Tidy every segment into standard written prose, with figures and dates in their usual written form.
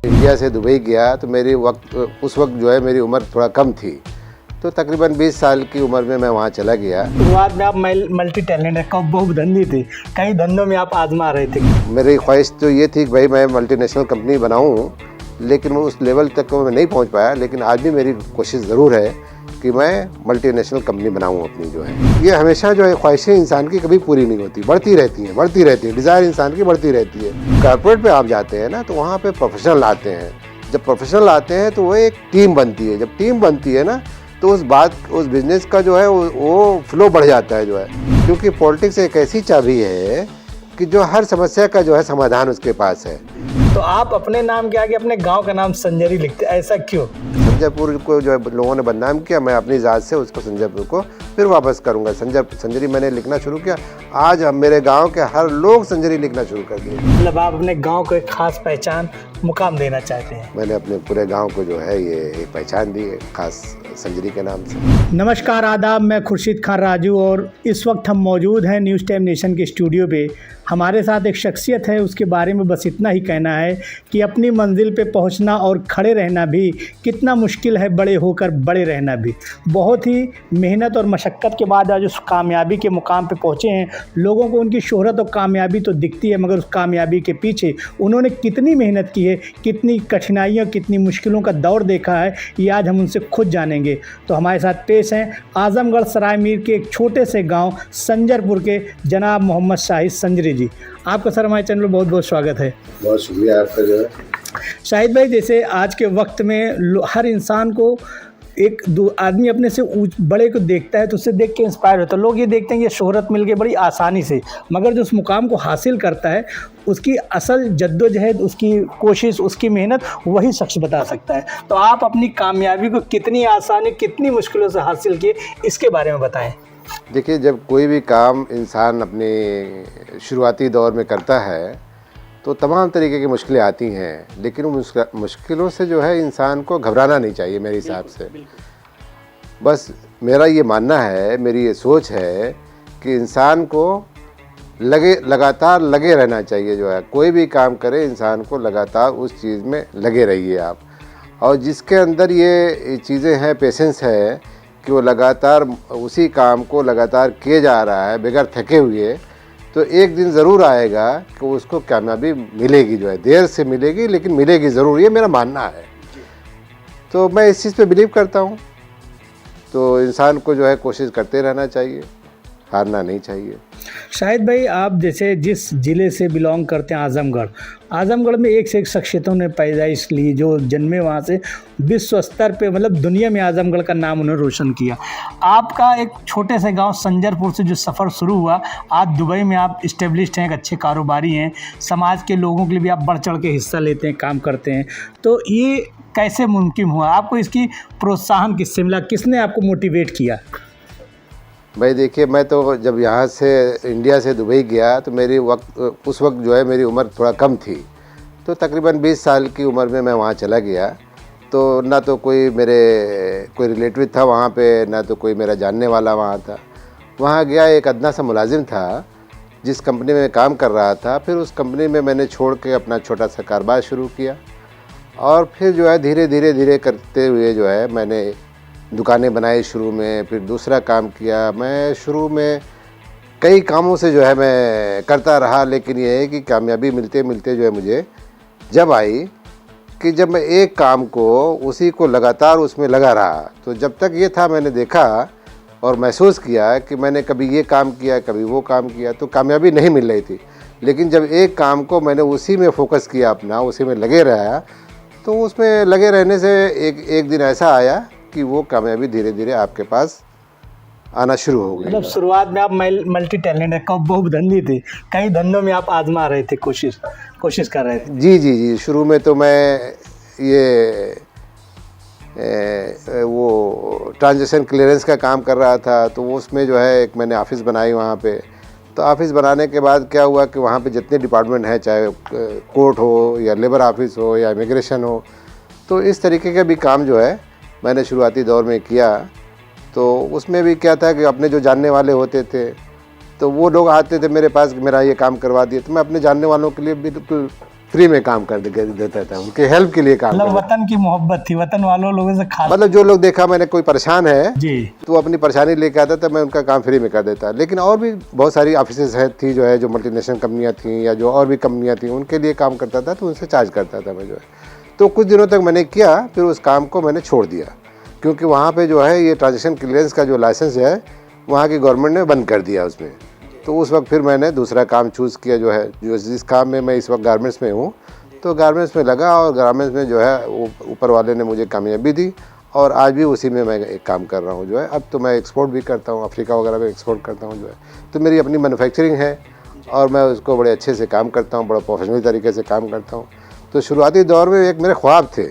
India से Dubai गया तो मेरी उस वक्त जो है मेरी उम्र थोड़ा कम थी, तो तकरीबन 20 साल की उम्र में मैं वहाँ चला गया। शुरुआत में आप मल्टी टैलेंट है, कब बहुत धंधी थी, कई धंधों में आप आजमा रहे थे। मेरी ख्वाहिश तो ये थी कि भाई मैं मल्टीनेशनल कंपनी बनाऊँ, लेकिन उस लेवल तक मैं नहीं पहुँच पाया। लेकिन आज भी मेरी कोशिश ज़रूर है कि मैं मल्टीनेशनल कंपनी बनाऊँ अपनी। जो है ये हमेशा जो है ख्वाहिशें इंसान की कभी पूरी नहीं होती, बढ़ती रहती हैं। डिज़ायर इंसान की बढ़ती रहती है। कॉर्पोरेट पे आप जाते हैं ना, तो वहाँ पे प्रोफेशनल आते हैं। जब प्रोफेशनल आते हैं तो वो एक टीम बनती है। जब टीम बनती है ना, तो उस बिज़नेस का जो है वो फ्लो बढ़ जाता है जो है। क्योंकि पॉलिटिक्स एक ऐसी चाबी है कि जो हर समस्या का जो है समाधान उसके पास है। तो आप अपने नाम के आगे अपने गांव का नाम संजरी लिखते, ऐसा क्यों? संजयपुर को जो है लोगों ने बदनाम किया, मैं अपनी ज़ात से उसको संजयपुर को फिर वापस करूंगा। संजरी मैंने लिखना शुरू किया। आज हम मेरे गांव के हर लोग संजरी लिखना शुरू कर दिए। मतलब आप अपने गांव को एक खास पहचान मुकाम देना चाहते हैं। मैंने अपने पूरे गांव को जो है ये एक पहचान दी है, खास संजरी के नाम से। नमस्कार, आदाब। मैं खुर्शीद खान राजू और इस वक्त हम मौजूद हैं न्यूज़ टाइम नेशन के स्टूडियो पे। हमारे साथ एक शख्सियत है, उसके बारे में बस इतना ही कहना है कि अपनी मंजिल पे पहुंचना और खड़े रहना भी कितना मुश्किल है, बड़े होकर बड़े रहना भी। बहुत ही मेहनत और मशक्क़त के बाद आज उस कामयाबी के मुकाम पे पहुंचे हैं। लोगों को उनकी शोहरत और कामयाबी तो दिखती है, मगर उस कामयाबी के पीछे उन्होंने कितनी मेहनत की है, कितनी कठिनाइयों, कितनी मुश्किलों का दौर देखा है, ये आज हम उनसे खुद जानेंगे। तो हमारे साथ पेश हैं आजमगढ़ सराय मीर के एक छोटे से गाँव संजरपुर के जनाब मोहम्मद शाहिद संजरी जी। आपका सर हमारे चैनल में बहुत बहुत स्वागत है। बहुत शुक्रिया आपका जो है। शाहिद भाई, जैसे आज के वक्त में हर इंसान को एक आदमी अपने से बड़े को देखता है तो उससे देख के इंस्पायर होता है। लोग ये देखते हैं कि शोहरत मिल गई बड़ी आसानी से, मगर जो उस मुकाम को हासिल करता है उसकी असल जद्दोजहद, उसकी कोशिश, उसकी मेहनत वही शख्स बता सकता है। तो आप अपनी कामयाबी को कितनी आसानी, कितनी मुश्किलों से हासिल किए, इसके बारे में बताएं। देखिए, जब कोई भी काम इंसान अपने शुरुआती दौर में करता है तो तमाम तरीके की मुश्किलें आती हैं, लेकिन उन मुश्किलों से जो है इंसान को घबराना नहीं चाहिए मेरे हिसाब से। बस मेरा ये मानना है, मेरी ये सोच है कि इंसान को लगातार लगे रहना चाहिए। जो है कोई भी काम करे, इंसान को लगातार उस चीज़ में लगे रहिए आप। और जिसके अंदर ये चीज़ें हैं, पेशेंस है कि वो लगातार उसी काम को लगातार किए जा रहा है बगैर थके हुए, तो एक दिन ज़रूर आएगा कि उसको कामयाबी मिलेगी। जो है देर से मिलेगी, लेकिन मिलेगी ज़रूर, ये मेरा मानना है। तो मैं इस चीज़ पे बिलीव करता हूँ। तो इंसान को जो है कोशिश करते रहना चाहिए, हारना नहीं चाहिए। शाहिद भाई, आप जैसे जिस ज़िले से बिलोंग करते हैं, आज़मगढ़ में एक से एक शख्सियतों ने पैदाइश ली, जो जन्मे वहाँ से विश्व स्तर पे, मतलब दुनिया में आज़मगढ़ का नाम उन्होंने रोशन किया। आपका एक छोटे से गांव संजरपुर से जो सफ़र शुरू हुआ, आज दुबई में आप इस्टेब्लिश्ड हैं, एक अच्छे कारोबारी हैं, समाज के लोगों के लिए भी आप बढ़ चढ़ के हिस्सा लेते हैं, काम करते हैं। तो ये कैसे मुमकिन हुआ? आपको इसकी प्रोत्साहन किससे मिला? किसने आपको मोटिवेट किया? भाई देखिए, मैं तो जब यहाँ से इंडिया से दुबई गया तो उस वक्त जो है मेरी उम्र थोड़ा कम थी, तो तकरीबन 20 साल की उम्र में मैं वहाँ चला गया। तो ना तो कोई रिलेटिव था वहाँ पे, ना तो कोई मेरा जानने वाला वहाँ था। वहाँ गया, एक अदना सा मुलाजिम था जिस कंपनी में काम कर रहा था। फिर उस कंपनी में मैंने छोड़ के अपना छोटा सा कारोबार शुरू किया, और फिर जो है धीरे धीरे करते हुए जो है मैंने दुकानें बनाई शुरू में, फिर दूसरा काम किया। मैं शुरू में कई कामों से जो है मैं करता रहा, लेकिन ये है कि कामयाबी मिलते मिलते जो है मुझे जब आई कि जब मैं एक काम को उसी को लगातार उसमें लगा रहा, तो जब तक ये था मैंने देखा और महसूस किया कि मैंने कभी ये काम किया, कभी वो काम किया, तो कामयाबी नहीं मिल रही थी। लेकिन जब एक काम को मैंने उसी में फोकस किया, अपना उसी में लगे रहा, तो उसमें लगे रहने से एक दिन ऐसा आया कि वो कामयाबी धीरे धीरे आपके पास आना शुरू हो गई। मतलब शुरुआत में आप मल्टी टैलेंट है, कब बहुत धंधी थे, कई धंधों में आप आजमा रहे थे, कोशिश कर रहे थे। जी। शुरू में तो मैं वो ट्रांजैक्शन क्लियरेंस का काम कर रहा था, तो उसमें जो है एक मैंने ऑफ़िस बनाई वहाँ पे। तो ऑफ़िस बनाने के बाद क्या हुआ कि वहाँ पे जितने डिपार्टमेंट हैं, चाहे कोर्ट हो या लेबर ऑफिस हो या इमिग्रेशन हो, तो इस तरीके का भी काम जो है मैंने शुरुआती दौर में किया। तो उसमें भी क्या था कि अपने जो जानने वाले होते थे, तो वो लोग आते थे मेरे पास कि मेरा ये काम करवा दिए, तो मैं अपने जानने वालों के लिए बिल्कुल फ्री में काम कर देता था, उनके हेल्प के लिए काम मतलब करता। वतन की मोहब्बत थी, वतन वालों लोगों से खास। मतलब जो लोग देखा मैंने कोई परेशान है जी तो अपनी परेशानी लेके आता था, मैं उनका काम फ्री में कर देता। लेकिन और भी बहुत सारी ऑफिसेज है थी जो है, जो मल्टीनेशनल कंपनियां थी या जो और भी कंपनियां थी, उनके लिए काम करता था तो उनसे चार्ज करता था मैं जो है। तो कुछ दिनों तक मैंने किया, फिर उस काम को मैंने छोड़ दिया, क्योंकि वहाँ पे जो है ये ट्रांजेक्शन क्लियरेंस का जो लाइसेंस है वहाँ की गवर्नमेंट ने बंद कर दिया उसमें। तो उस वक्त फिर मैंने दूसरा काम चूज़ किया जो है, जो जिस काम में मैं इस वक्त गारमेंट्स में हूँ, तो गारमेंट्स में लगा और गारमेंट्स में जो है वो ऊपर वाले ने मुझे कामयाबी दी और आज भी उसी में मैं एक काम कर रहा हूँ जो है। अब तो मैं एक्सपोर्ट भी करता हूँ, अफ्रीका वगैरह में एक्सपोर्ट करता हूँ जो है। तो मेरी अपनी मैन्युफैक्चरिंग है और मैं उसको बड़े अच्छे से काम करता हूँ, बड़ा प्रोफेशनल तरीके से काम करता हूँ। तो शुरुआती दौर में एक मेरे ख्वाब थे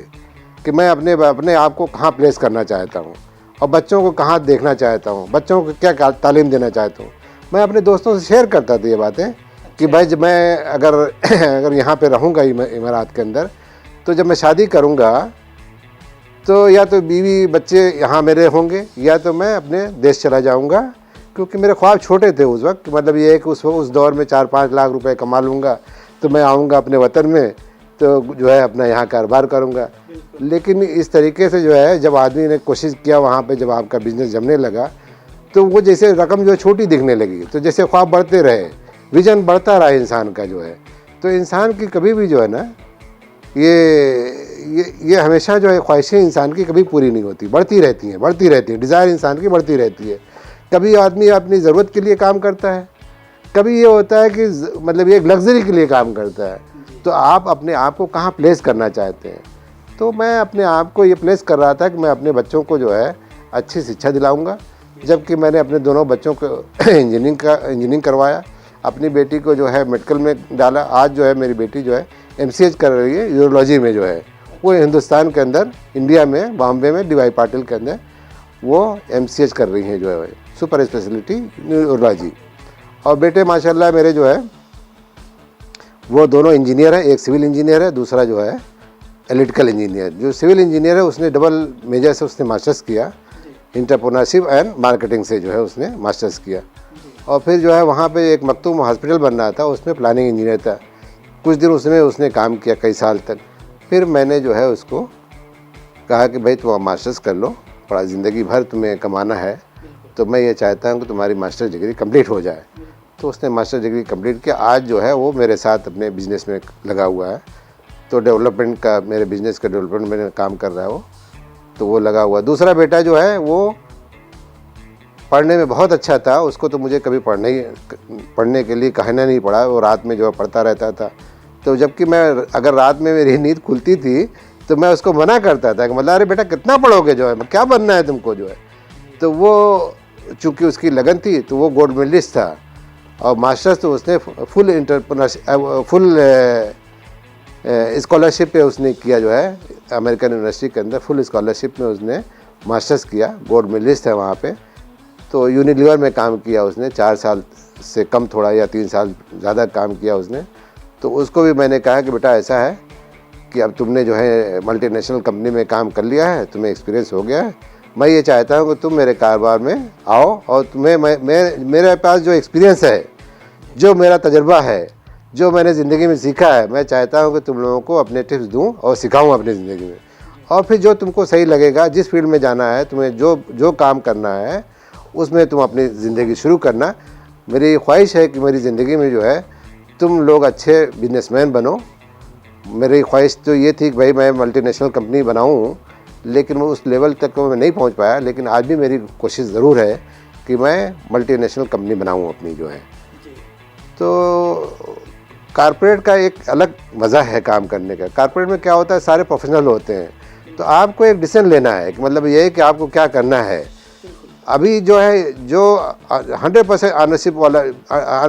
कि मैं अपने आप को कहाँ प्लेस करना चाहता हूँ और बच्चों को कहाँ देखना चाहता हूँ, बच्चों को क्या तालीम देना चाहता हूँ। मैं अपने दोस्तों से शेयर करता था ये बातें कि भाई जब मैं अगर यहाँ पे रहूँगा इमारात के अंदर, तो जब मैं शादी करूँगा तो या तो बीवी बच्चे यहाँ मेरे होंगे या तो मैं अपने देश चला जाऊँगा, क्योंकि मेरे ख्वाब छोटे थे उस वक्त। मतलब ये है कि उस दौर में 4-5 लाख रुपए कमा लूँगा तो मैं आऊँगा अपने वतन में, तो जो है अपना यहाँ कारोबार करूँगा। लेकिन इस तरीके से जो है जब आदमी ने कोशिश किया वहाँ पे, जब आपका बिजनेस जमने लगा तो वो जैसे रकम जो है छोटी दिखने लगी। तो जैसे ख्वाब बढ़ते रहे, विजन बढ़ता रहा इंसान का जो है, तो इंसान की कभी भी जो है ना ये हमेशा जो है ख्वाहिशें इंसान की कभी पूरी नहीं होती, बढ़ती रहती हैं। डिज़ायर इंसान की बढ़ती रहती है। कभी आदमी अपनी ज़रूरत के लिए काम करता है, कभी ये होता है कि मतलब ये एक लग्जरी के लिए काम करता है। तो आप अपने आप को कहाँ प्लेस करना चाहते हैं? तो मैं अपने आप को ये प्लेस कर रहा था कि मैं अपने बच्चों को जो है अच्छी शिक्षा दिलाऊंगा, जबकि मैंने अपने दोनों बच्चों को इंजीनियरिंग करवाया, अपनी बेटी को जो है मेडिकल में डाला। आज जो है मेरी बेटी जो है MCH कर रही है यूरोलॉजी में जो है, वो हिंदुस्तान के अंदर, इंडिया में, बॉम्बे में DY पाटिल के अंदर वो MCH कर रही हैं जो है, सुपर स्पेशलिटी यूरोलॉजी। और बेटे माशाल्लाह मेरे जो है वो दोनों इंजीनियर हैं, एक सिविल इंजीनियर है, दूसरा जो है इलेक्ट्रिकल इंजीनियर। जो सिविल इंजीनियर है उसने डबल मेजर से उसने मास्टर्स किया, एंटरप्रेन्योरशिप एंड मार्केटिंग से जो है उसने मास्टर्स किया। और फिर जो है वहाँ पे एक मखतूम हॉस्पिटल बन रहा था, उसमें प्लानिंग इंजीनियर था। कुछ दिन उसने काम किया, कई साल तक। फिर मैंने जो है उसको कहा कि भाई तुम मास्टर्स कर लो, बड़ा ज़िंदगी भर तुम्हें कमाना है, तो मैं ये चाहता हूँ कि तुम्हारी मास्टर डिग्री कंप्लीट हो जाए। तो उसने मास्टर डिग्री कंप्लीट किया। आज जो है वो मेरे साथ अपने बिज़नेस में लगा हुआ है, तो डेवलपमेंट का, मेरे बिज़नेस का डेवलपमेंट में काम कर रहा है वो, तो वो लगा हुआ। दूसरा बेटा जो है वो पढ़ने में बहुत अच्छा था, उसको तो मुझे कभी पढ़ने के लिए कहना नहीं पड़ा, वो रात में जो है पढ़ता रहता था। तो जबकि मैं अगर रात में मेरी नींद खुलती थी तो मैं उसको मना करता था कि मतलब अरे बेटा कितना पढ़ोगे, जो है क्या बनना है तुमको जो है। तो वो चूँकि उसकी लगन थी तो वो गोल्ड मेडलिस्ट था और मास्टर्स तो उसने फुल स्कॉलरशिप पे उसने किया जो है, अमेरिकन यूनिवर्सिटी के अंदर फुल स्कॉलरशिप में उसने मास्टर्स किया, गोल्ड मेडलिस्ट है वहाँ पे। तो यूनिलीवर में काम किया उसने 4 साल से कम थोड़ा, या 3 साल ज़्यादा काम किया उसने। तो उसको भी मैंने कहा कि बेटा ऐसा है कि अब तुमने जो है मल्टीनेशनल कंपनी में काम कर लिया है, तुम्हें एक्सपीरियंस हो गया है, मैं ये चाहता हूँ कि तुम मेरे कारोबार में आओ और तुम्हें मेरे पास जो एक्सपीरियंस है, जो मेरा तजर्बा है, जो मैंने ज़िंदगी में सीखा है, मैं चाहता हूँ कि तुम लोगों को अपने टिप्स दूँ और सिखाऊँ अपनी ज़िंदगी में। और फिर जो तुमको सही लगेगा, जिस फील्ड में जाना है, तुम्हें जो काम करना है उसमें तुम अपनी ज़िंदगी शुरू करना। मेरी ख्वाहिश है कि मेरी ज़िंदगी में जो है तुम लोग अच्छे बिजनेसमैन बनो। मेरी ख्वाहिश तो ये थी कि भाई मैं मल्टीनेशनल कंपनी बनाऊँ, लेकिन वो उस लेवल तक मैं नहीं पहुंच पाया। लेकिन आज भी मेरी कोशिश ज़रूर है कि मैं मल्टीनेशनल कंपनी बनाऊँ अपनी जो है। तो कारपोरेट का एक अलग मज़ा है काम करने का। कारपोरेट में क्या होता है, सारे प्रोफेशनल होते हैं, तो आपको एक डिसीजन लेना है कि मतलब ये है कि आपको क्या करना है। अभी जो है जो 100% ऑनरशिप वाला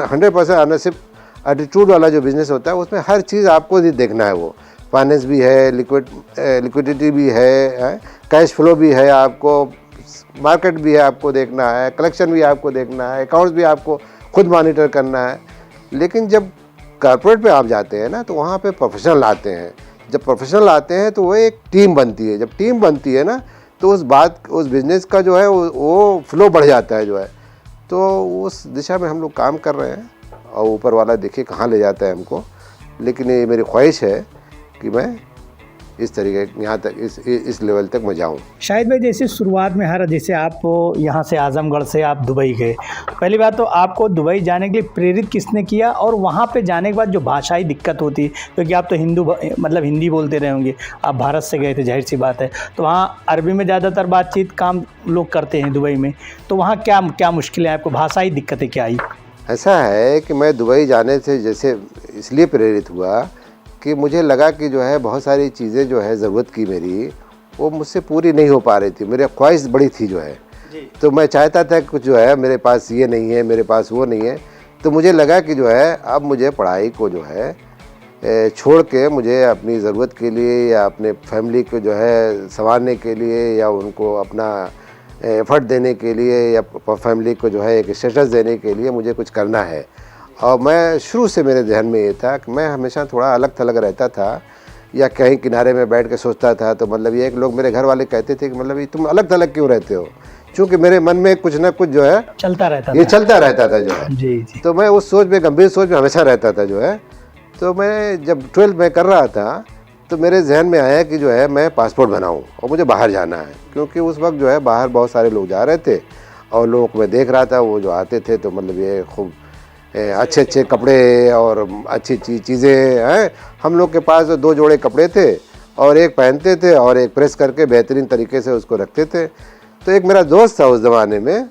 100% ऑनरशिप एटीट्यूड वाला जो बिज़नेस होता है, उसमें हर चीज़ आपको ही देखना है। वो फाइनेंस भी है, लिक्विडिटी भी है, कैश फ्लो भी है, आपको मार्केट भी है आपको देखना है, कलेक्शन भी आपको देखना है, अकाउंट्स भी आपको खुद मॉनिटर करना है। लेकिन जब कॉर्पोरेट पे आप जाते हैं ना, तो वहाँ पे प्रोफेशनल आते हैं। जब प्रोफेशनल आते हैं तो वो एक टीम बनती है। जब टीम बनती है ना, तो उस बिज़नेस का जो है वो फ्लो बढ़ जाता है जो है। तो उस दिशा में हम लोग काम कर रहे हैं और ऊपर वाला देखिए कहाँ ले जाता है हमको। लेकिन ये मेरी ख्वाहिश है कि मैं इस तरीके यहाँ तक इस लेवल तक मैं जाऊँ। शाहिद भाई, जैसे शुरुआत में जैसे आप यहाँ से आजमगढ़ से आप दुबई गए, पहली बात तो आपको दुबई जाने के लिए प्रेरित किसने किया, और वहाँ पे जाने के बाद जो भाषाई दिक्कत होती है, क्योंकि आप तो मतलब हिंदी बोलते रहे होंगे, आप भारत से गए थे, जाहिर सी बात है, तो वहाँ अरबी में ज़्यादातर बातचीत काम लोग करते हैं दुबई में, तो वहाँ क्या क्या मुश्किलें आपको, भाषाई दिक्कतें क्या आई? ऐसा है कि मैं दुबई जाने से जैसे इसलिए प्रेरित हुआ कि मुझे लगा कि जो है बहुत सारी चीज़ें जो है ज़रूरत की मेरी, वो मुझसे पूरी नहीं हो पा रही थी, मेरी ख्वाहिश बड़ी थी जो है जी। तो मैं चाहता था कि कुछ जो है मेरे पास ये नहीं है, मेरे पास वो नहीं है, तो मुझे लगा कि जो है अब मुझे पढ़ाई को जो है छोड़ के मुझे अपनी ज़रूरत के लिए या अपने फैमिली को जो है संवारने के लिए या उनको अपना एफर्ट देने के लिए या फैमिली को जो है एक स्टेटस देने के लिए मुझे कुछ करना है। और मैं शुरू से मेरे ध्यान में ये था कि मैं हमेशा थोड़ा अलग थलग रहता था या कहीं किनारे में बैठ के सोचता था, तो मतलब ये एक लोग मेरे घर वाले कहते थे कि मतलब ये तुम अलग थलग क्यों रहते हो, क्योंकि मेरे मन में कुछ ना कुछ जो है चलता रहता था जो है जी जी। तो मैं उस सोच में, गंभीर सोच में हमेशा रहता था जो है। तो मैं जब 12th में कर रहा था तो मेरे जहन में आया कि जो है मैं पासपोर्ट बनाऊँ और मुझे बाहर जाना है, क्योंकि उस वक्त जो है बाहर बहुत सारे लोग जा रहे थे और लोगों को मैं देख रहा था, वो जो आते थे तो मतलब ये खूब अच्छे अच्छे कपड़े और अच्छी चीज़ें हैं। हम लोग के पास 2 जोड़े कपड़े थे और एक पहनते थे और एक प्रेस करके बेहतरीन तरीके से उसको रखते थे। तो एक मेरा दोस्त था उस ज़माने में,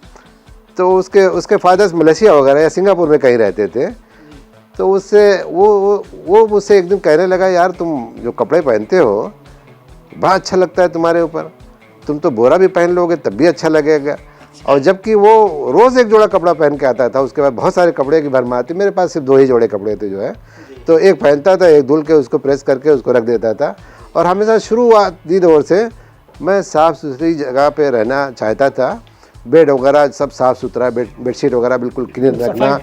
तो उसके फादर्स मलेशिया वगैरह या सिंगापुर में कहीं रहते थे, तो उससे वो मुझसे एक दिन कहने लगा, यार तुम जो कपड़े पहनते हो बड़ा अच्छा लगता है तुम्हारे ऊपर, तुम तो बोरा भी पहन लोगे तब भी अच्छा लगेगा। और जबकि वो रोज़ एक जोड़ा कपड़ा पहन के आता था, उसके बाद बहुत सारे कपड़े की भरमार थी, मेरे पास सिर्फ 2 ही जोड़े कपड़े थे जो है, तो एक पहनता था, एक धुल के उसको प्रेस करके उसको रख देता था। और हमेशा शुरुआती दौर से मैं साफ़ सुथरी जगह पे रहना चाहता था, बेड वगैरह सब साफ़ सुथरा, बेडशीट वगैरह बिल्कुल क्लीन रखना,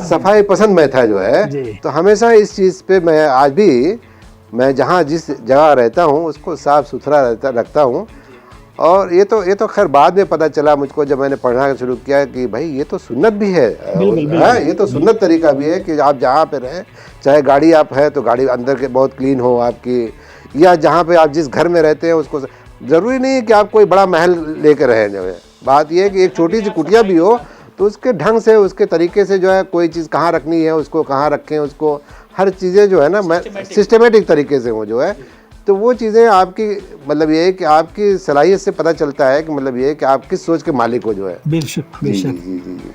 सफाई पसंद मैं था जो है। तो हमेशा इस चीज़ पे मैं आज भी मैं जहाँ जिस जगह रहता हूँ उसको साफ़ सुथरा रखता हूँ। और ये तो खैर बाद में पता चला मुझको, जब मैंने पढ़ना शुरू किया कि भाई ये तो सुन्नत भी है, ये तो सुन्नत तरीका भी है कि आप जहाँ पे रहें, चाहे गाड़ी आप है तो गाड़ी अंदर के बहुत क्लीन हो आपकी, या जहाँ पे आप जिस घर में रहते हैं उसको, ज़रूरी नहीं है कि आप कोई बड़ा महल लेकर रहें जो है, बात ये है कि एक छोटी सी कुटिया भी हो तो उसके ढंग से, उसके तरीके से जो है कोई चीज़ कहाँ रखनी है, उसको कहाँ रखें, उसको हर चीज़ें जो है ना सिस्टमेटिक तरीके से हो जो है। तो वो चीज़ें आपकी मतलब ये है कि आपकी सलाहियत से पता चलता है कि मतलब ये है कि आप किस सोच के मालिक हो जो है। बेशक जी।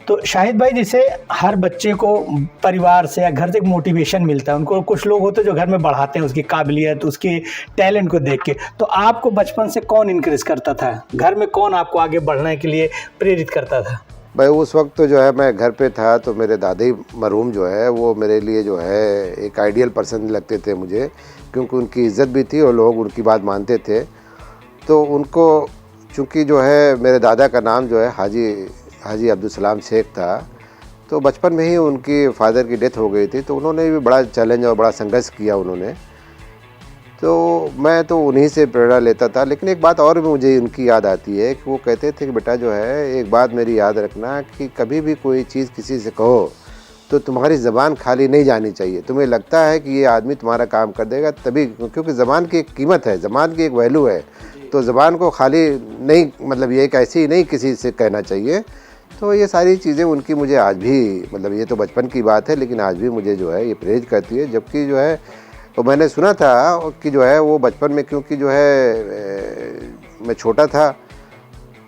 तो शाहिद भाई, जैसे हर बच्चे को परिवार से या घर से एक मोटिवेशन मिलता है, उनको कुछ लोग होते हैं जो घर में बढ़ाते हैं उसकी काबिलियत, उसके टैलेंट को देख के, तो आपको बचपन से कौन इनकरेज करता था, घर में कौन आपको आगे बढ़ने के लिए प्रेरित करता था? भाई उस वक्त तो जो है मैं घर पे था, तो मेरे दादी मरहूम जो है वो मेरे लिए जो है एक आइडियल पर्सन लगते थे मुझे, क्योंकि उनकी इज़्ज़त भी थी और लोग उनकी बात मानते थे। तो उनको चूँकि जो है मेरे दादा का नाम जो है हाजी अब्दुल सलाम शेख था, तो बचपन में ही उनकी फादर की डेथ हो गई थी, तो उन्होंने भी बड़ा चैलेंज और बड़ा संघर्ष किया उन्होंने, तो मैं तो उन्हीं से प्रेरणा लेता था। लेकिन एक बात और भी मुझे उनकी याद आती है कि वो कहते थे कि बेटा जो है एक बात मेरी याद रखना कि कभी भी कोई चीज़ किसी से कहो तो तुम्हारी ज़बान खाली नहीं जानी चाहिए। तुम्हें लगता है कि ये आदमी तुम्हारा काम कर देगा तभी, क्योंकि ज़बान की एक कीमत है, ज़बान की एक वैल्यू है, तो ज़बान को खाली नहीं, मतलब ये एक ऐसी नहीं किसी से कहना चाहिए। तो ये सारी चीज़ें उनकी मुझे आज भी, मतलब ये तो बचपन की बात है लेकिन आज भी मुझे जो है ये प्रेरित करती है। जबकि जो है तो मैंने सुना था कि जो है वो बचपन में, क्योंकि जो है मैं छोटा था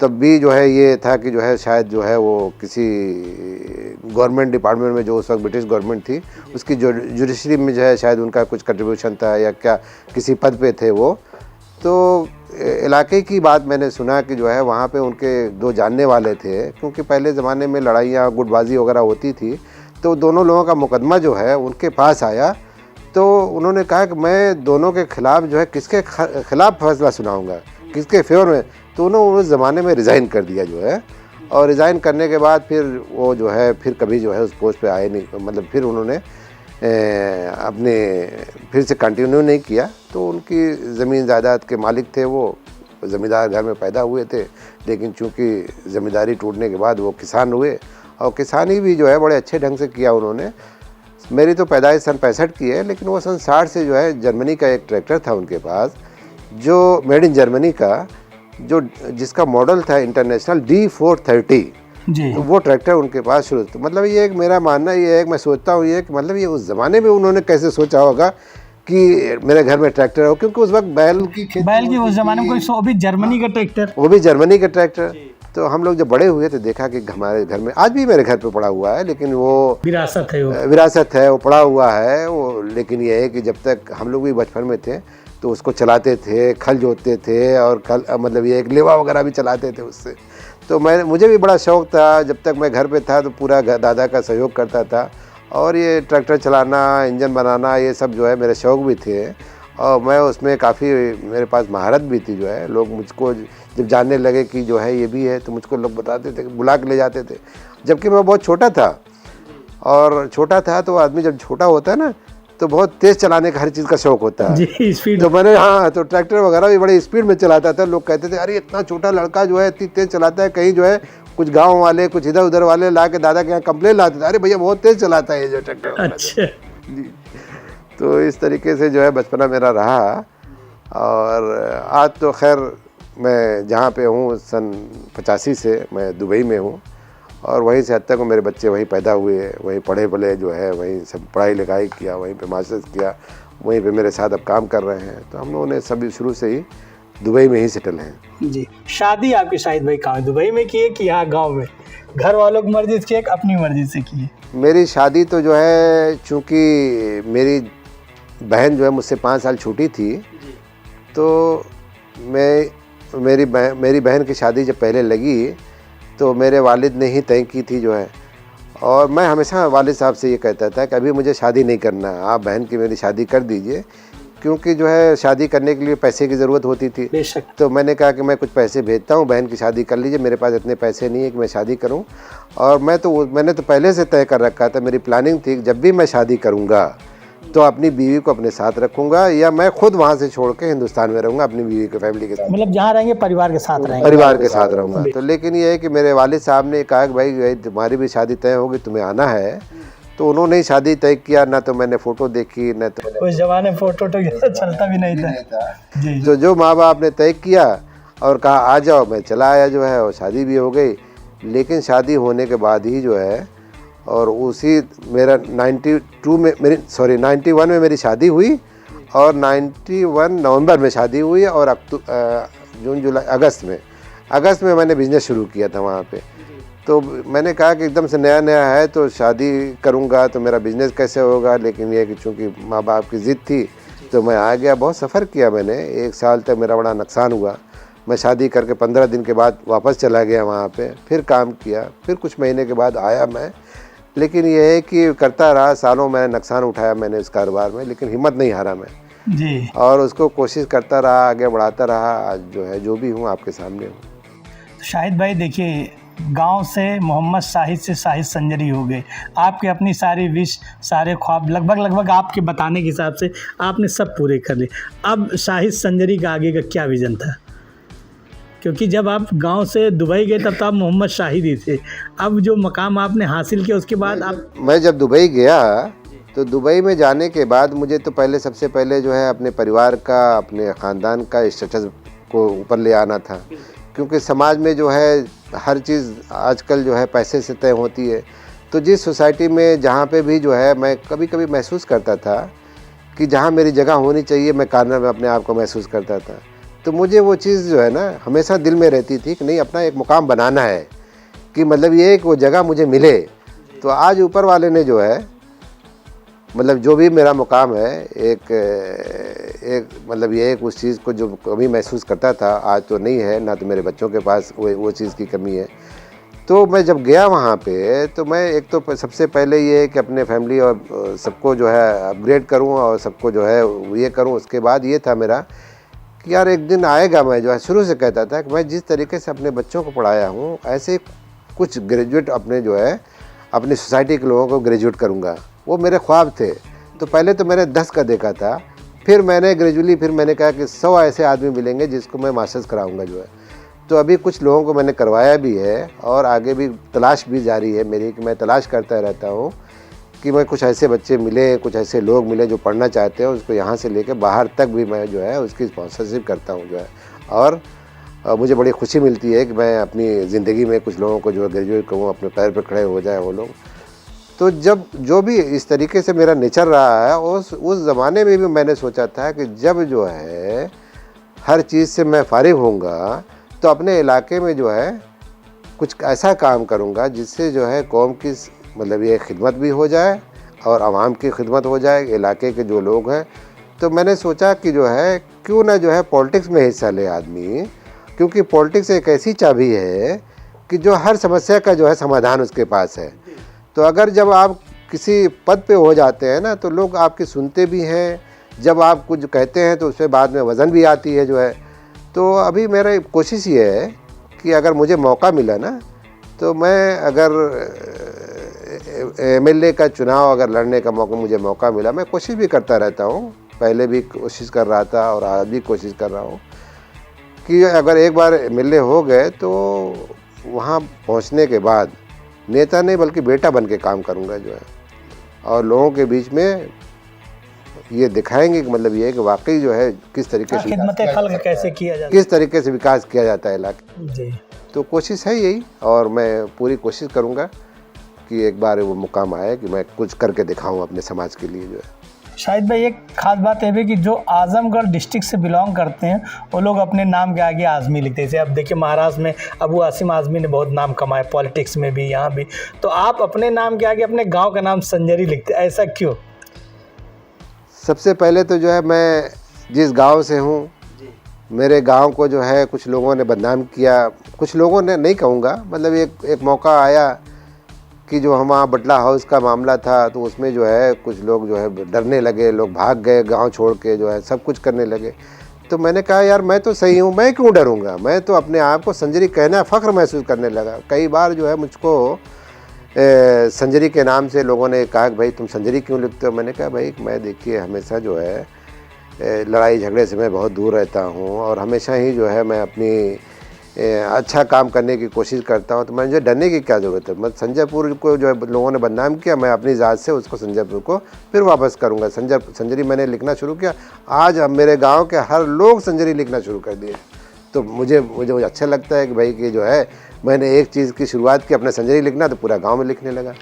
तब भी जो है ये था कि जो है शायद जो है वो किसी गवर्नमेंट डिपार्टमेंट में, जो उस वक्त ब्रिटिश गवर्नमेंट थी, उसकी जो जुडिशरी में जो है शायद उनका कुछ कंट्रीब्यूशन था या क्या, किसी पद पे थे वो। तो इलाके की बात मैंने सुना कि जो है वहाँ पे उनके 2 जानने वाले थे, क्योंकि पहले ज़माने में लड़ाइयाँ गुटबाजी वगैरह होती थी, तो दोनों लोगों का मुकदमा जो है उनके पास आया। तो उन्होंने कहा कि मैं दोनों के ख़िलाफ़ जो है किसके ख़िलाफ़ फैसला सुनाऊंगा, किसके फेवर में। तो उन्होंने उस ज़माने में रिज़ाइन कर दिया जो है, और रिज़ाइन करने के बाद फिर वो जो है फिर कभी जो है उस पोस्ट पे आए नहीं, मतलब फिर उन्होंने अपने फिर से कंटिन्यू नहीं किया। तो उनकी ज़मीन जायदाद के मालिक थे, वो ज़मींदार घर में पैदा हुए थे, लेकिन चूँकि ज़मींदारी टूटने के बाद वो किसान हुए, और किसानी भी जो है बड़े अच्छे ढंग से किया उन्होंने। मेरी तो पैदाइश सन 65 की है, लेकिन वो सन 60 से जो है जर्मनी का एक ट्रैक्टर था उनके पास, जो मेड इन जर्मनी का, जो जिसका मॉडल था इंटरनेशनल D430 जी। तो वो ट्रैक्टर उनके पास शुरू था। मतलब ये एक मेरा मानना ये है कि मैं सोचता हूँ ये कि मतलब ये उस ज़माने में उन्होंने कैसे सोचा होगा कि मेरे घर में ट्रैक्टर हो, क्योंकि उस वक्त बैल की उस जमाने में कोई सो भी जर्मनी का ट्रैक्टर, वो भी जर्मनी का ट्रैक्टर। तो हम लोग जब बड़े हुए तो देखा कि हमारे घर में, आज भी मेरे घर पे पड़ा हुआ है, लेकिन वो विरासत है वो पड़ा हुआ है वो। लेकिन ये है कि जब तक हम लोग भी बचपन में थे तो उसको चलाते थे, खल जोतते थे, और खल मतलब ये एक लेवा वगैरह भी चलाते थे उससे। तो मुझे भी बड़ा शौक़ था, जब तक मैं घर पे था तो पूरा दादा का सहयोग करता था, और ये ट्रैक्टर चलाना, इंजन बनाना, ये सब जो है मेरे शौक़ भी थे, और मैं उसमें काफ़ी मेरे पास महारत भी थी। जो है लोग मुझको जब जानने लगे कि जो है ये भी है, तो मुझको लोग बताते थे, बुला के ले जाते थे, जबकि मैं बहुत छोटा था। और छोटा था तो आदमी जब छोटा होता है ना तो बहुत तेज़ चलाने का हर चीज़ का शौक़ होता है जी, स्पीड। तो मैंने तो ट्रैक्टर वगैरह भी बड़ी स्पीड में चलाता था। लोग कहते थे अरे इतना छोटा लड़का जो है इतनी तेज़ चलाता है। कहीं जो है कुछ गाँव वाले, कुछ इधर उधर वाले ला के दादा के यहाँ कंप्लेन लाते थे, अरे भैया बहुत तेज़ चलाता है ये जो ट्रैक्टर। अच्छा जी। तो इस तरीके से जो है बचपना मेरा रहा। और आज तो खैर मैं जहाँ पे हूँ सन 85 से मैं दुबई में हूँ, और वहीं से हद तक मेरे बच्चे वहीं पैदा हुए, वहीं पढ़े पले जो है, वहीं सब पढ़ाई लिखाई किया, वहीं पे मास्टर्स किया, वहीं पे मेरे साथ अब काम कर रहे हैं। तो हम लोगों ने सभी शुरू से ही दुबई में ही सेटल हैं। जी। शादी आपकी शाहिद भाई कहाँ, दुबई में की है कि यहाँ गाँव में? घर वालों की मर्जी से कि अपनी मर्जी से की है? मेरी शादी तो जो है, चूँकि मेरी बहन जो है मुझसे 5 साल छोटी थी, तो मेरी बहन की शादी जब पहले लगी तो मेरे वालिद ने ही तय की थी जो है। और मैं हमेशा वालिद साहब से ये कहता था कि अभी मुझे शादी नहीं करना, आप बहन की मेरी शादी कर दीजिए, क्योंकि जो है शादी करने के लिए पैसे की ज़रूरत होती थी। बेशक। तो मैंने कहा कि मैं कुछ पैसे भेजता हूँ, बहन की शादी कर लीजिए, मेरे पास इतने पैसे नहीं है कि मैं शादी करूँ। और मैंने तो पहले से तय कर रखा था, मेरी प्लानिंग थी कि जब भी मैं शादी करूँगा तो अपनी बीवी को अपने साथ रखूँगा, या मैं खुद वहाँ से छोड़ के हिंदुस्तान में रहूँगा अपनी बीवी की फैमिली के साथ। मतलब जहाँ रहेंगे परिवार के साथ रहेंगे? परिवार के साथ रहूँगा। तो लेकिन ये है कि मेरे वालिद साहब ने कहा कि भाई तुम्हारी भी शादी तय होगी, तुम्हें आना है। तो उन्होंने ही शादी तय किया, ना तो मैंने फ़ोटो देखी, ना तो उस जमाने फ़ोटो तो चलता भी नहीं था। जी। तो जो माँ बाप ने तय किया और कहा आ जाओ, मैं चला आया जो है, और शादी भी हो गई। लेकिन शादी होने के बाद ही जो है, और उसी मेरा 91 में मेरी शादी हुई, और 91 नवंबर में शादी हुई, और जून जुलाई अगस्त में मैंने बिज़नेस शुरू किया था वहाँ पे। तो मैंने कहा कि एकदम से नया है तो शादी करूँगा तो मेरा बिज़नेस कैसे होगा। लेकिन ये कि चूँकि माँ बाप की ज़िद थी तो मैं आ गया। बहुत सफ़र किया मैंने, 1 साल तक मेरा बड़ा नुकसान हुआ। मैं शादी करके 15 दिन के बाद वापस चला गया वहाँ पे, फिर काम किया, फिर कुछ महीने के बाद आया मैं। लेकिन ये है कि करता रहा, सालों में नुकसान उठाया मैंने इस कारोबार में, लेकिन हिम्मत नहीं हारा मैं जी। और उसको कोशिश करता रहा, आगे बढ़ाता रहा। आज जो है जो भी हूँ आपके सामने हूँ। तो शाहिद भाई देखिए, गांव से मोहम्मद शाहिद से शाहिद संजरी हो गए। आपकी अपनी सारी विश, सारे ख्वाब लगभग आपके बताने के हिसाब से आपने सब पूरे कर लिए। अब शाहिद संजरी का आगे का क्या विज़न था? क्योंकि जब आप गांव से दुबई गए तब तो आप मोहम्मद शाहिद ही थे। अब जो मकाम आपने हासिल किया उसके बाद मैं जब दुबई गया तो दुबई में जाने के बाद मुझे तो सबसे पहले जो है अपने परिवार का, अपने ख़ानदान का स्टेटस को ऊपर ले आना था। क्योंकि समाज में जो है हर चीज़ आजकल जो है पैसे से तय होती है। तो जिस सोसाइटी में जहाँ पे भी जो है, मैं कभी कभी महसूस करता था कि जहाँ मेरी जगह होनी चाहिए, मैं कॉर्नर में अपने आप को महसूस करता था। तो मुझे वो चीज़ जो है ना हमेशा दिल में रहती थी कि नहीं, अपना एक मुकाम बनाना है, कि मतलब ये एक वो जगह मुझे मिले। तो आज ऊपर वाले ने जो है, मतलब जो भी मेरा मुकाम है, एक मतलब ये एक उस चीज़ को जो कमी महसूस करता था आज तो नहीं है, ना तो मेरे बच्चों के पास वो चीज़ की कमी है। तो मैं जब गया वहाँ पे तो मैं एक तो सबसे पहले ये कि अपने फैमिली और सबको जो है अपग्रेड करूँ और सबको जो है ये करूँ। उसके बाद ये था मेरा कि यार एक दिन आएगा, मैं जो है शुरू से कहता था कि मैं जिस तरीके से अपने बच्चों को पढ़ाया हूँ ऐसे कुछ ग्रेजुएट अपने जो है अपनी सोसाइटी के लोगों को ग्रेजुएट करूँगा। वो मेरे ख्वाब थे। तो पहले तो मैंने 10 का देखा था, फिर मैंने ग्रेजुअली फिर मैंने कहा कि 100 ऐसे आदमी मिलेंगे जिसको मैं मास्टर्स कराऊंगा जो है। तो अभी कुछ लोगों को मैंने करवाया भी है और आगे भी तलाश भी जारी है मेरी, कि मैं तलाश करता रहता हूँ कि मैं कुछ ऐसे बच्चे मिले, कुछ ऐसे लोग मिले जो पढ़ना चाहते हैं, उसको यहाँ से लेकर बाहर तक भी मैं जो है उसकी स्पॉन्सरशिप करता हूँ जो है। और मुझे बड़ी खुशी मिलती है कि मैं अपनी ज़िंदगी में कुछ लोगों को जो ग्रेजुएट करूँ, अपने पैर पर खड़े हो जाए वो लोग। तो जब जो भी इस तरीके से मेरा नेचर रहा है, उस ज़माने में भी मैंने सोचा था कि जब जो है हर चीज़ से मैं फारिग होऊंगा तो अपने इलाके में जो है कुछ ऐसा काम करूंगा जिससे जो है कौम की मतलब ये खिदमत भी हो जाए और आवाम की खिदमत हो जाए, इलाके के जो लोग हैं। तो मैंने सोचा कि जो है क्यों ना जो है पॉलिटिक्स में हिस्सा ले आदमी, क्योंकि पॉलिटिक्स एक ऐसी चाबी है कि जो हर समस्या का जो है समाधान उसके पास है। तो अगर जब आप किसी पद पे हो जाते हैं ना तो लोग आपकी सुनते भी हैं, जब आप कुछ कहते हैं तो उसमें बाद में वज़न भी आती है जो है। तो अभी मेरा कोशिश ये है कि अगर मुझे मौका मिला ना तो मैं अगर एमएलए का चुनाव अगर लड़ने का मुझे मौका मिला, मैं कोशिश भी करता रहता हूँ, पहले भी कोशिश कर रहा था और आज भी कोशिश कर रहा हूँ कि अगर एक बार एमएलए हो गए तो वहाँ पहुँचने के बाद नेता नहीं बल्कि बेटा बन के काम करूँगा जो है, और लोगों के बीच में ये दिखाएंगे कि मतलब ये है कि वाकई जो है किस तरीके से खिदमत खल्क कैसे किया जाता किस तरीके से विकास किया जाता है इलाके। जी। तो कोशिश है यही, और मैं पूरी कोशिश करूँगा कि एक बार वो मुकाम आए कि मैं कुछ करके दिखाऊँ अपने समाज के लिए जो है। शाहिद भाई, एक खास बात है भी कि जो आजमगढ़ डिस्ट्रिक्ट से बिलोंग करते हैं वो लोग अपने नाम के आगे आज़मी लिखते हैं। जैसे अब देखिए महाराष्ट्र में अबू आसिम आज़मी ने बहुत नाम कमाया, पॉलिटिक्स में भी, यहाँ भी। तो आप अपने नाम के आगे अपने गांव का नाम संजरी लिखते हैं, ऐसा क्यों? सबसे पहले तो जो है मैं जिस गांव से हूँ, मेरे गांव को जो है कुछ लोगों ने बदनाम किया, कुछ लोगों ने नहीं कहूँगा, मतलब एक मौका आया कि जो हमारा बटला हाउस का मामला था तो उसमें जो है कुछ लोग जो है डरने लगे, लोग भाग गए गांव छोड़ के, जो है सब कुछ करने लगे। तो मैंने कहा यार मैं तो सही हूँ, मैं क्यों डरूँगा, मैं तो अपने आप को संजरी कहना फ़ख्र महसूस करने लगा। कई बार जो है मुझको संजरी के नाम से लोगों ने कहा कि भाई तुम संजरी क्यों लिखते हो। मैंने कहा भाई मैं देखिए हमेशा जो है लड़ाई झगड़े से मैं बहुत दूर रहता हूँ और हमेशा ही जो है मैं अपनी अच्छा काम करने की कोशिश करता हूँ, तो मुझे डरने की क्या ज़रूरत है। मैं संजयपुर को जो है लोगों ने बदनाम किया, मैं अपनी ज़ात से उसको संजयपुर को फिर वापस करूँगा। संजरी मैंने लिखना शुरू किया, आज अब मेरे गांव के हर लोग संजरी लिखना शुरू कर दिए। तो मुझे अच्छा लगता है कि भाई कि जो है मैंने एक चीज़ की शुरुआत की, अपने संजरी लिखना, तो पूरा गाँव में लिखने लगा।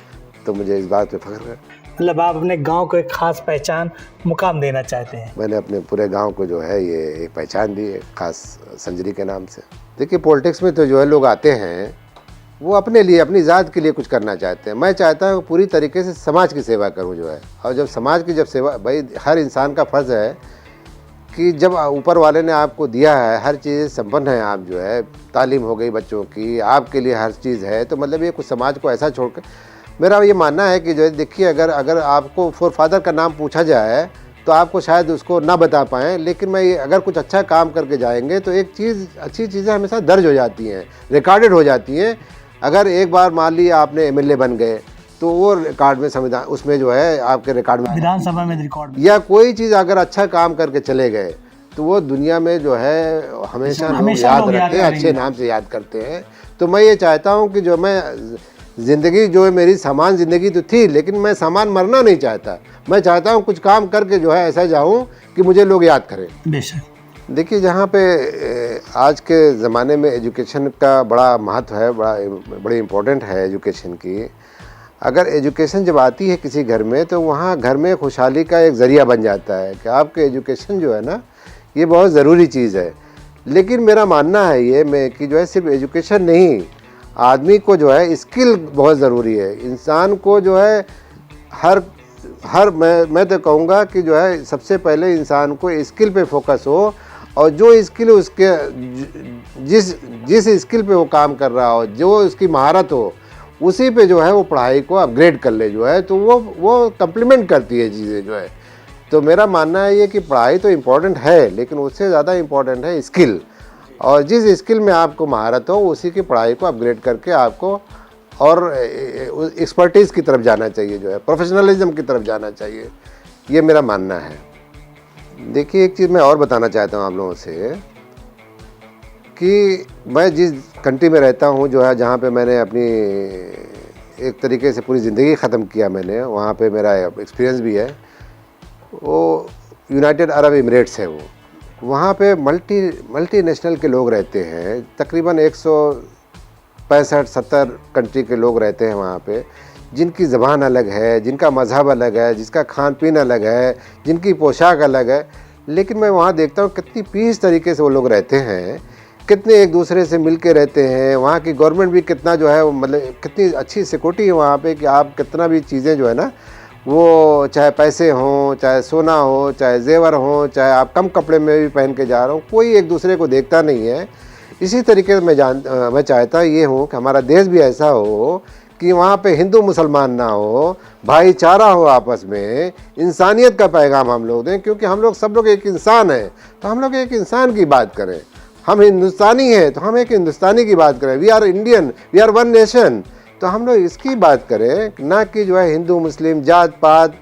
तो मुझे इस बात पर फ़ख्र है। मतलब आप अपने गांव को एक खास पहचान मुकाम देना चाहते हैं? मैंने अपने पूरे गांव को जो है ये एक पहचान दी है खास संजरी के नाम से। देखिए पॉलिटिक्स में तो जो है लोग आते हैं वो अपने लिए, अपनी ज़ात के लिए कुछ करना चाहते हैं। मैं चाहता हूँ पूरी तरीके से समाज की सेवा करूँ जो है। और जब समाज की सेवा, भाई हर इंसान का फ़र्ज़ है कि जब ऊपर वाले ने आपको दिया है, हर चीज़ संपन्न है, आप जो है तालीम हो गई बच्चों की, आपके लिए हर चीज़ है, तो मतलब ये कुछ समाज को ऐसा छोड़ कर, मेरा ये मानना है कि जो है देखिए अगर आपको फोर फादर का नाम पूछा जाए तो आपको शायद उसको ना बता पाएँ, लेकिन मैं अगर कुछ अच्छा काम करके जाएंगे तो एक चीज़, अच्छी चीज़ें हमेशा दर्ज हो जाती हैं, रिकॉर्डेड हो जाती हैं। अगर एक बार मान लिया आपने एमएलए बन गए तो वो रिकॉर्ड में, संविधान उसमें जो है आपके रिकॉर्ड में, विधानसभा में रिकॉर्ड, या कोई चीज़ अगर अच्छा काम करके चले गए तो वो दुनिया में जो है हमेशा लोग याद रखते हैं, अच्छे नाम से याद करते हैं। तो मैं ये चाहता हूँ कि जो मैं ज़िंदगी जो है मेरी सामान ज़िंदगी तो थी, लेकिन मैं सामान मरना नहीं चाहता। मैं चाहता हूँ कुछ काम करके जो है ऐसा जाऊँ कि मुझे लोग याद करें। बेशक। देखिए जहाँ पे आज के ज़माने में एजुकेशन का बड़ा महत्व है, बड़ी इम्पोर्टेंट है एजुकेशन की। अगर एजुकेशन जब आती है किसी घर में तो वहाँ घर में खुशहाली का एक ज़रिया बन जाता है कि आपके एजुकेशन जो है ना ये बहुत ज़रूरी चीज़ है। लेकिन मेरा मानना है ये कि जो है सिर्फ एजुकेशन नहीं, आदमी को जो है स्किल बहुत ज़रूरी है। इंसान को जो है हर मैं तो कहूँगा कि जो है सबसे पहले इंसान को स्किल पे फोकस हो, और जो स्किल उसके जिस स्किल पे वो काम कर रहा हो, जो उसकी महारत हो, उसी पे जो है वो पढ़ाई को अपग्रेड कर ले जो है, तो वो कम्प्लीमेंट करती है चीज़ें जो है। तो मेरा मानना है ये कि पढ़ाई तो इम्पोर्टेंट है, लेकिन उससे ज़्यादा इम्पोर्टेंट है स्किल। और जिस स्किल में आपको महारत हो उसी की पढ़ाई को अपग्रेड करके आपको और एक्सपर्टीज़ की तरफ जाना चाहिए, जो है प्रोफेशनलिज्म की तरफ जाना चाहिए, ये मेरा मानना है। देखिए एक चीज़ मैं और बताना चाहता हूँ आप लोगों से कि मैं जिस कंट्री में रहता हूँ जो है, जहाँ पे मैंने अपनी एक तरीके से पूरी ज़िंदगी ख़त्म किया मैंने, वहाँ पे मेरा एक्सपीरियंस भी है। वो यूनाइटेड अरब एमिरेट्स है वो, वहाँ पे मल्टीनेशनल के लोग रहते हैं, तकरीबन 165-70 कंट्री के लोग रहते हैं वहाँ पे, जिनकी ज़बान अलग है, जिनका मज़हब अलग है, जिसका खान पीन अलग है, जिनकी पोशाक अलग है। लेकिन मैं वहाँ देखता हूँ कितनी पीस तरीके से वो लोग रहते हैं, कितने एक दूसरे से मिल के रहते हैं। वहाँ की गवर्नमेंट भी कितना जो है मतलब कितनी अच्छी सिक्योरिटी है वहाँ पे कि आप कितना भी चीज़ें जो है ना, वो चाहे पैसे हों, चाहे सोना हो, चाहे जेवर हो, चाहे आप कम कपड़े में भी पहन के जा रहे हो, कोई एक दूसरे को देखता नहीं है। इसी तरीके से मैं चाहता ये हूँ कि हमारा देश भी ऐसा हो कि वहाँ पे हिंदू मुसलमान ना हो, भाईचारा हो, आपस में इंसानियत का पैगाम हम लोग दें, क्योंकि हम लोग सब लोग एक इंसान हैं। तो हम लोग एक इंसान की बात करें, हम हिंदुस्तानी हैं तो हम एक हिंदुस्तानी की बात करें, we are Indian, we are one nation. तो हम लोग इसकी बात करें, ना कि जो है हिंदू मुस्लिम जात पात,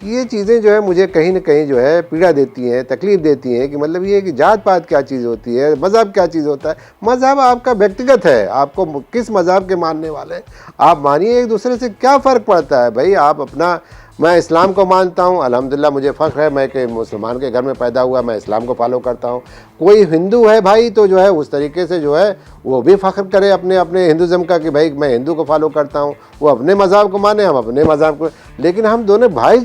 ये चीज़ें जो है मुझे कहीं ना कहीं जो है पीड़ा देती हैं, तकलीफ़ देती हैं कि मतलब ये कि जात पात क्या चीज़ होती है, मज़हब क्या चीज़ होता है। मज़हब आपका व्यक्तिगत है, आपको किस मज़हब के मानने वाले आप मानिए, एक दूसरे से क्या फ़र्क पड़ता है भाई। आप अपना, मैं इस्लाम को मानता हूँ, अल्हम्दुलिल्लाह मुझे फ़ख्र है, मैं कि मुसलमान के घर में पैदा हुआ, मैं इस्लाम को फॉलो करता हूँ। कोई हिंदू है भाई तो जो है उस तरीके से जो है वो भी फ़ख्र करे अपने अपने हिंदुज़म का कि भाई मैं हिंदू को फॉलो करता हूँ, वो अपने मज़हब को माने, हम अपने मज़हब को। लेकिन हम दोनों भाई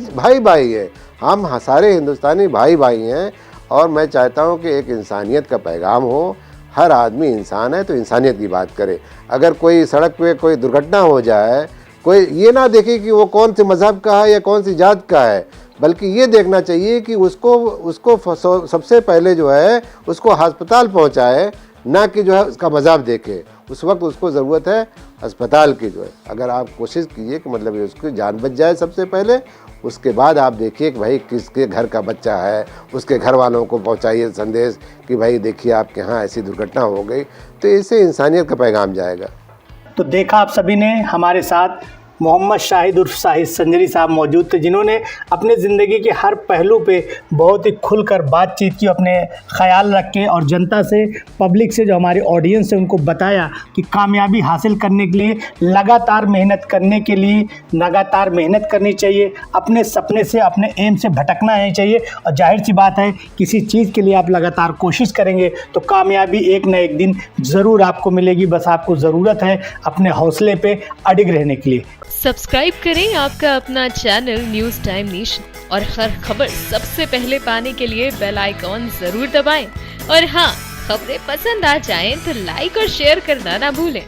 हैं, हम सारे हिंदुस्तानी भाई हैं। और मैं चाहता हूँ कि एक इंसानियत का पैगाम हो, हर आदमी इंसान है तो इंसानियत की बात करे। अगर कोई सड़क पे कोई दुर्घटना हो जाए, कोई ये ना देखे कि वो कौन से मज़हब का है या कौन सी जात का है, बल्कि ये देखना चाहिए कि उसको सबसे पहले जो है उसको अस्पताल पहुंचाए, ना कि जो है उसका मज़हब देखे। उस वक्त उसको ज़रूरत है अस्पताल की जो है। अगर आप कोशिश कीजिए कि मतलब उसकी जान बच जाए सबसे पहले, उसके बाद आप देखिए कि भाई किसके घर का बच्चा है, उसके घर वालों को पहुंचाइए संदेश कि भाई देखिए आपके यहाँ ऐसी दुर्घटना हो गई। तो इससे इंसानियत का पैगाम जाएगा। तो देखा आप सभी ने, हमारे साथ मोहम्मद शाहिद उर्फ शाहिद संजरी साहब मौजूद थे, जिन्होंने अपने ज़िंदगी के हर पहलू पे बहुत ही खुलकर बातचीत की, अपने ख़्याल रख के, और जनता से, पब्लिक से, जो हमारी ऑडियंस है उनको बताया कि कामयाबी हासिल करने के लिए लगातार मेहनत करने के लिए लगातार मेहनत करनी चाहिए, अपने सपने से, अपने एम से भटकना नहीं चाहिए। और जाहिर सी बात है, किसी चीज़ के लिए आप लगातार कोशिश करेंगे तो कामयाबी एक न एक दिन ज़रूर आपको मिलेगी। बस आपको ज़रूरत है अपने हौसले पे अडिग रहने के लिए। सब्सक्राइब करें आपका अपना चैनल न्यूज़ टाइम नेशन, और हर खबर सबसे पहले पाने के लिए बेल आइकॉन जरूर दबाएं। और हाँ, खबरें पसंद आ जाएं तो लाइक और शेयर करना ना भूलें।